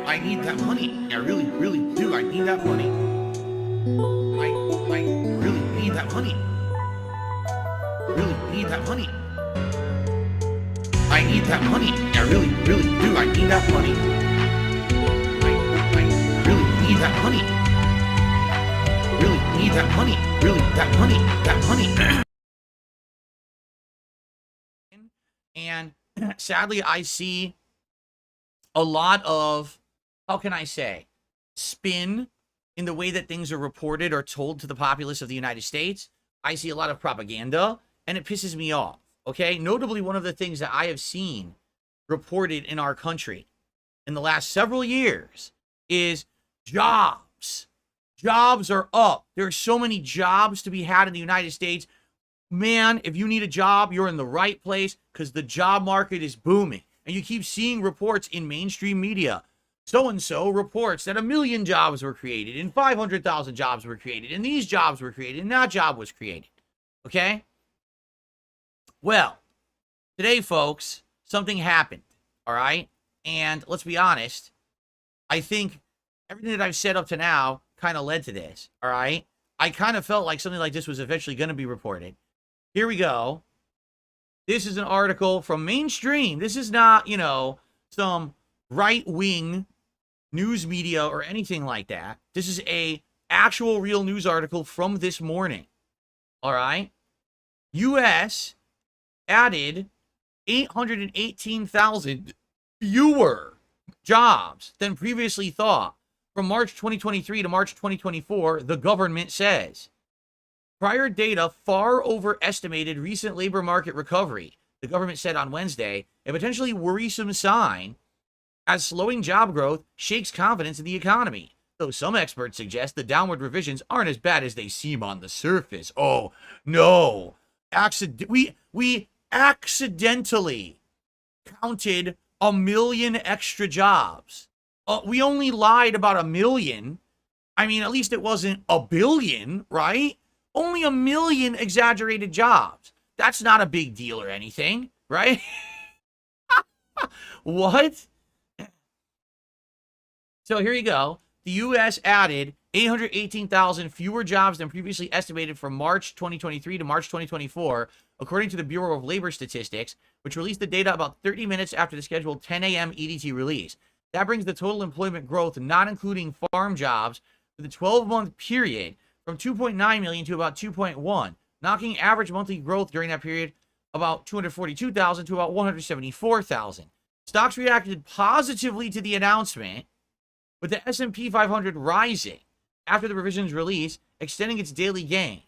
I need that money. I really, really do. I need that money. I really need that money. Really need that money. I need that money. I really, really do. I need that money. I really need that money. Really need that money. Really, that money. That money. And sadly, I see a lot of, how can I say, spin in the way that things are reported or told to the populace of the United States. I see a lot of propaganda, and it pisses me off, okay? Notably, one of the things that I have seen reported in our country in the last several years is jobs. Jobs are up. There are so many jobs to be had in the United States. Man, if you need a job, you're in the right place because the job market is booming. And you keep seeing reports in mainstream media. So-and-so reports that 1 million jobs were created and 500,000 jobs were created and these jobs were created and that job was created. Okay? Well, today, folks, something happened. All right? And let's be honest, I think everything that I've said up to now kind of led to this. All right? I kind of felt like something like this was eventually going to be reported. Here we go. This is an article from mainstream. This is not, some right-wing news media or anything like that. This is a actual real news article from this morning. All right? U.S. added 818,000 fewer jobs than previously thought from March 2023 to March 2024, the government says. Prior data far overestimated recent labor market recovery, the government said on Wednesday, a potentially worrisome sign as slowing job growth shakes confidence in the economy. Though some experts suggest the downward revisions aren't as bad as they seem on the surface. Oh, no. We accidentally counted 1 million extra jobs. We only lied about 1 million. I mean, at least it wasn't 1 billion, right? Only 1 million exaggerated jobs. That's not a big deal or anything, right? What? So here you go. The U.S. added 818,000 fewer jobs than previously estimated from March 2023 to March 2024, according to the Bureau of Labor Statistics, which released the data about 30 minutes after the scheduled 10 a.m. EDT release. That brings the total employment growth, not including farm jobs, for the 12-month period from 2.9 million to about 2.1, knocking average monthly growth during that period about 242,000 to about 174,000. Stocks reacted positively to the announcement, with the S&P 500 rising after the revision's release, extending its daily gain.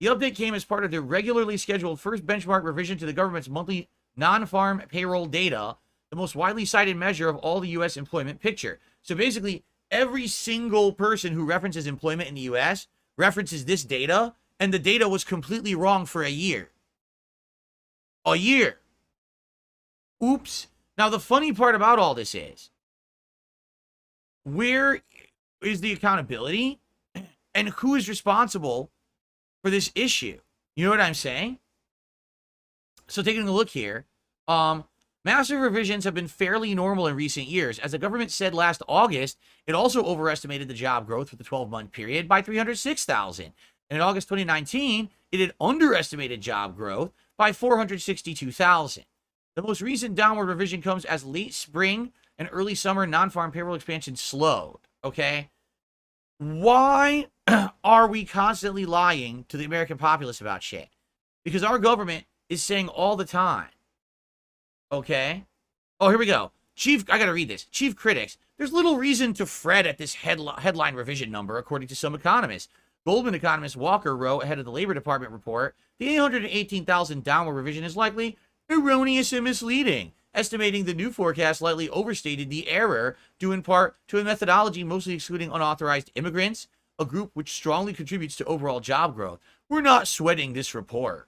The update came as part of the regularly scheduled first benchmark revision to the government's monthly non-farm payroll data, the most widely cited measure of all the U.S. employment picture. So basically, every single person who references employment in the U.S. references this data, and the data was completely wrong for a year. A year. Oops. Now, the funny part about all this is, where is the accountability and who is responsible for this issue? You know what I'm saying? So taking a look here, massive revisions have been fairly normal in recent years. As the government said last August, it also overestimated the job growth for the 12-month period by 306,000. And in August 2019, it had underestimated job growth by 462,000. The most recent downward revision comes as late spring and early summer non-farm payroll expansion slowed, okay? Why are we constantly lying to the American populace about shit? Because our government is saying all the time, okay? Oh, here we go. I gotta read this. Chief critics, there's little reason to fret at this headline revision number, according to some economists. Goldman economist Walker wrote ahead of the Labor Department report, the 818,000 downward revision is likely erroneous and misleading, estimating the new forecast slightly overstated the error, due in part to a methodology mostly excluding unauthorized immigrants, a group which strongly contributes to overall job growth. We're not sweating this report.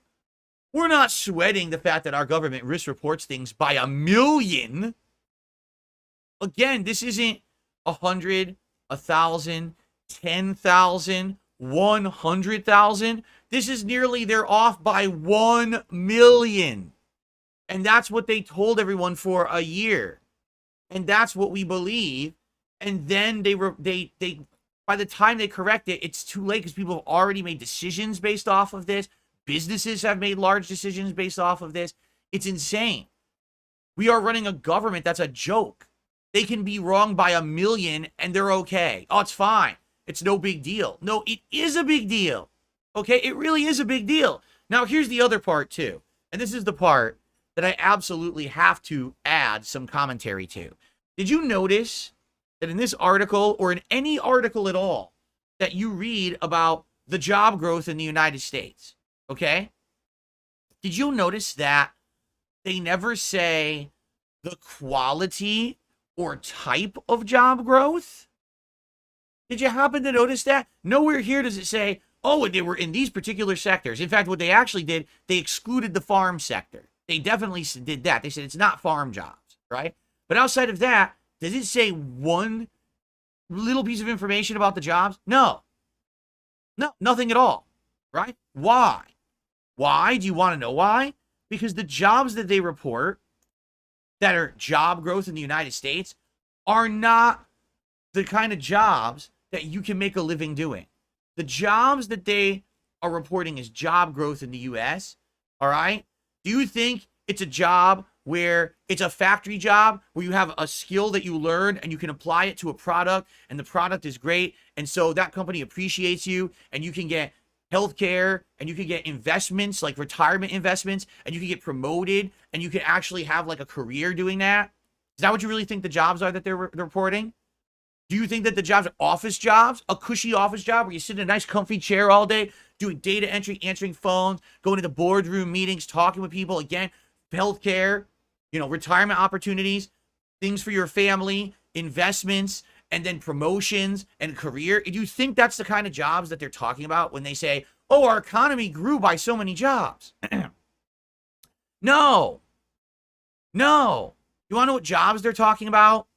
We're not sweating the fact that our government misreports things by 1 million. Again, this isn't 100, 1,000, 10,000, 100,000. This is nearly, they're off by 1 million. And that's what they told everyone for a year. and that's what we believe. And then they by the time they correct it, it's too late because people have already made decisions based off of this. Businesses have made large decisions based off of this. It's insane. We are running a government that's a joke. They can be wrong by 1 million and they're okay. Oh, it's fine. It's no big deal. No, it is a big deal. Okay, it really is a big deal. Now, here's the other part too. And this is the part that I absolutely have to add some commentary to. Did you notice that in this article, or in any article at all, that you read about the job growth in the United States, okay? Did you notice that they never say the quality or type of job growth? Did you happen to notice that? Nowhere here does it say, oh, they were in these particular sectors. In fact, what they actually did, they excluded the farm sector. They definitely did that. They said it's not farm jobs, right? But outside of that, does it say one little piece of information about the jobs? No. No, nothing at all, right? Why? Why? Do you want to know why? Because the jobs that they report that are job growth in the United States are not the kind of jobs that you can make a living doing. The jobs that they are reporting as job growth in the US, all right? Do you think it's a job where it's a factory job where you have a skill that you learn and you can apply it to a product and the product is great, and so that company appreciates you and you can get healthcare and you can get investments like retirement investments and you can get promoted and you can actually have like a career doing that? Is that what you really think the jobs are that they're reporting? Do you think that the jobs are office jobs, a cushy office job where you sit in a nice comfy chair all day doing data entry, answering phones, going to the boardroom meetings, talking with people, again, healthcare, retirement opportunities, things for your family, investments, and then promotions and career? Do you think that's the kind of jobs that they're talking about when they say, oh, our economy grew by so many jobs? No. No. You want to know what jobs they're talking about?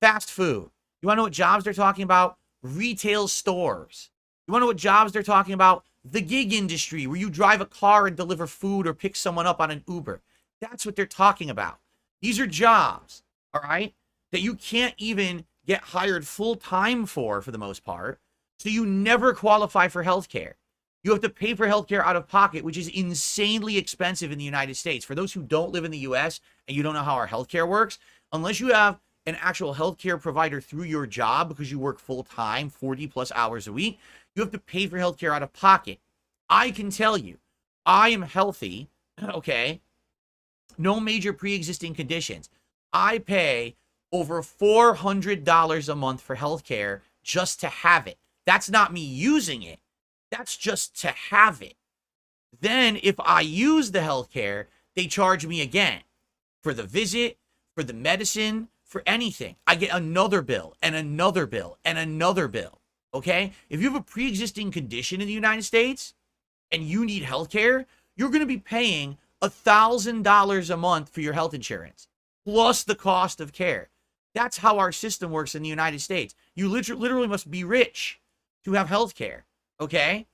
Fast food. You want to know what jobs they're talking about? Retail stores. You want to know what jobs they're talking about? The gig industry, where you drive a car and deliver food or pick someone up on an Uber. That's what they're talking about. These are jobs, all right, that you can't even get hired full-time for the most part. So you never qualify for healthcare. You have to pay for healthcare out of pocket, which is insanely expensive in the United States. For those who don't live in the US and you don't know how our healthcare works, unless you have an actual healthcare provider through your job because you work full-time, 40 plus hours a week, you have to pay for healthcare out of pocket. I can tell you, I am healthy, okay? No major pre-existing conditions. I pay over $400 a month for healthcare just to have it. That's not me using it. That's just to have it. Then if I use the healthcare, they charge me again for the visit, for the medicine, for anything. I get another bill and another bill and another bill. Okay? If you have a pre-existing condition in the United States and you need healthcare, you're going to be paying $1,000 a month for your health insurance, plus the cost of care. That's how our system works in the United States. You literally must be rich to have health care, okay?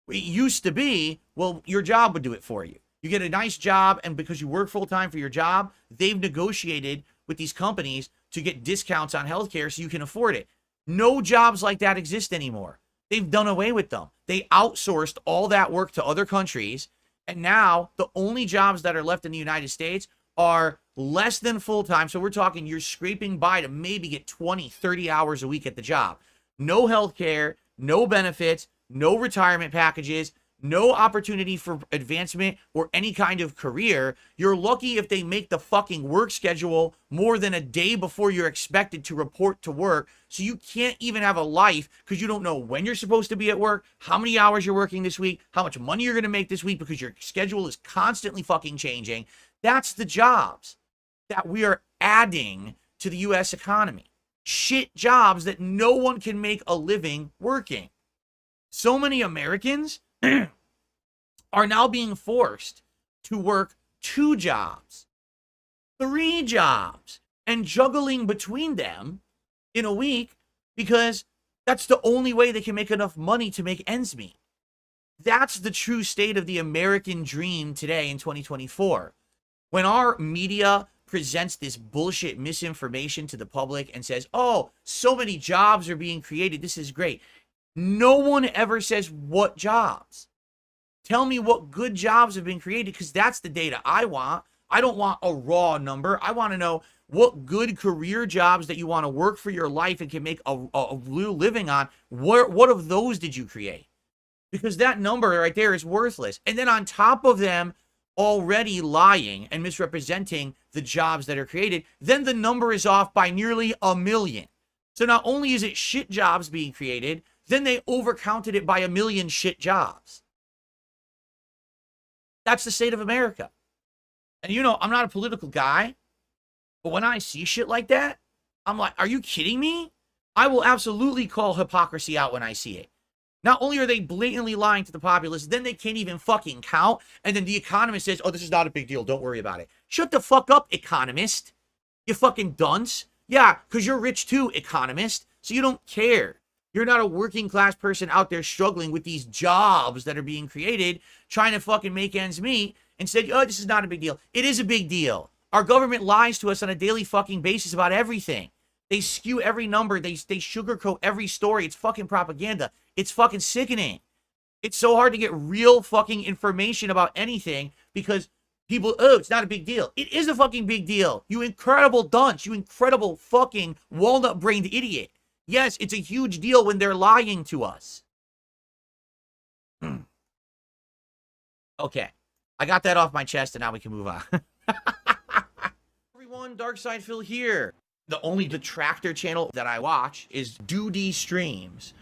It used to be, well, your job would do it for you. You get a nice job, and because you work full-time for your job, they've negotiated with these companies to get discounts on health care so you can afford it. No jobs like that exist anymore. They've done away with them. They outsourced all that work to other countries, and now the only jobs that are left in the United States are less than full-time. So we're talking you're scraping by to maybe get 20, 30 hours a week at the job. No health care, no benefits, no retirement packages, no opportunity for advancement or any kind of career. You're lucky if they make the fucking work schedule more than a day before you're expected to report to work. So you can't even have a life because you don't know when you're supposed to be at work, how many hours you're working this week, how much money you're going to make this week because your schedule is constantly fucking changing. That's the jobs that we are adding to the US economy. Shit jobs that no one can make a living working. So many Americans are now being forced to work 2 jobs, 3 jobs, and juggling between them in a week because that's the only way they can make enough money to make ends meet. That's the true state of the American dream today in 2024. When our media presents this bullshit misinformation to the public and says, oh, so many jobs are being created. This is great. No one ever says what jobs. Tell me what good jobs have been created, because that's the data I want. I don't want a raw number. I want to know what good career jobs that you want to work for your life and can make a real living on. What of those did you create? Because that number right there is worthless. And then on top of them already lying and misrepresenting the jobs that are created, then the number is off by nearly 1 million. So not only is it shit jobs being created, then they overcounted it by 1 million shit jobs. That's the state of America. And you know, I'm not a political guy, but when I see shit like that, I'm like, are you kidding me? I will absolutely call hypocrisy out when I see it. Not only are they blatantly lying to the populace, then they can't even fucking count. And then the economist says, oh, this is not a big deal. Don't worry about it. Shut the fuck up, economist. You fucking dunce. Yeah, because you're rich too, economist. So you don't care. You're not a working class person out there struggling with these jobs that are being created, trying to fucking make ends meet, and said, oh, this is not a big deal. It is a big deal. Our government lies to us on a daily fucking basis about everything. They skew every number. They sugarcoat every story. It's fucking propaganda. It's fucking sickening. It's so hard to get real fucking information about anything because people, oh, it's not a big deal. It is a fucking big deal. You incredible dunce. You incredible fucking walnut-brained idiot. Yes, it's a huge deal when they're lying to us. Okay. I got that off my chest, and now we can move on. Everyone, Darkside Phil here. The only detractor channel that I watch is Doody Streams.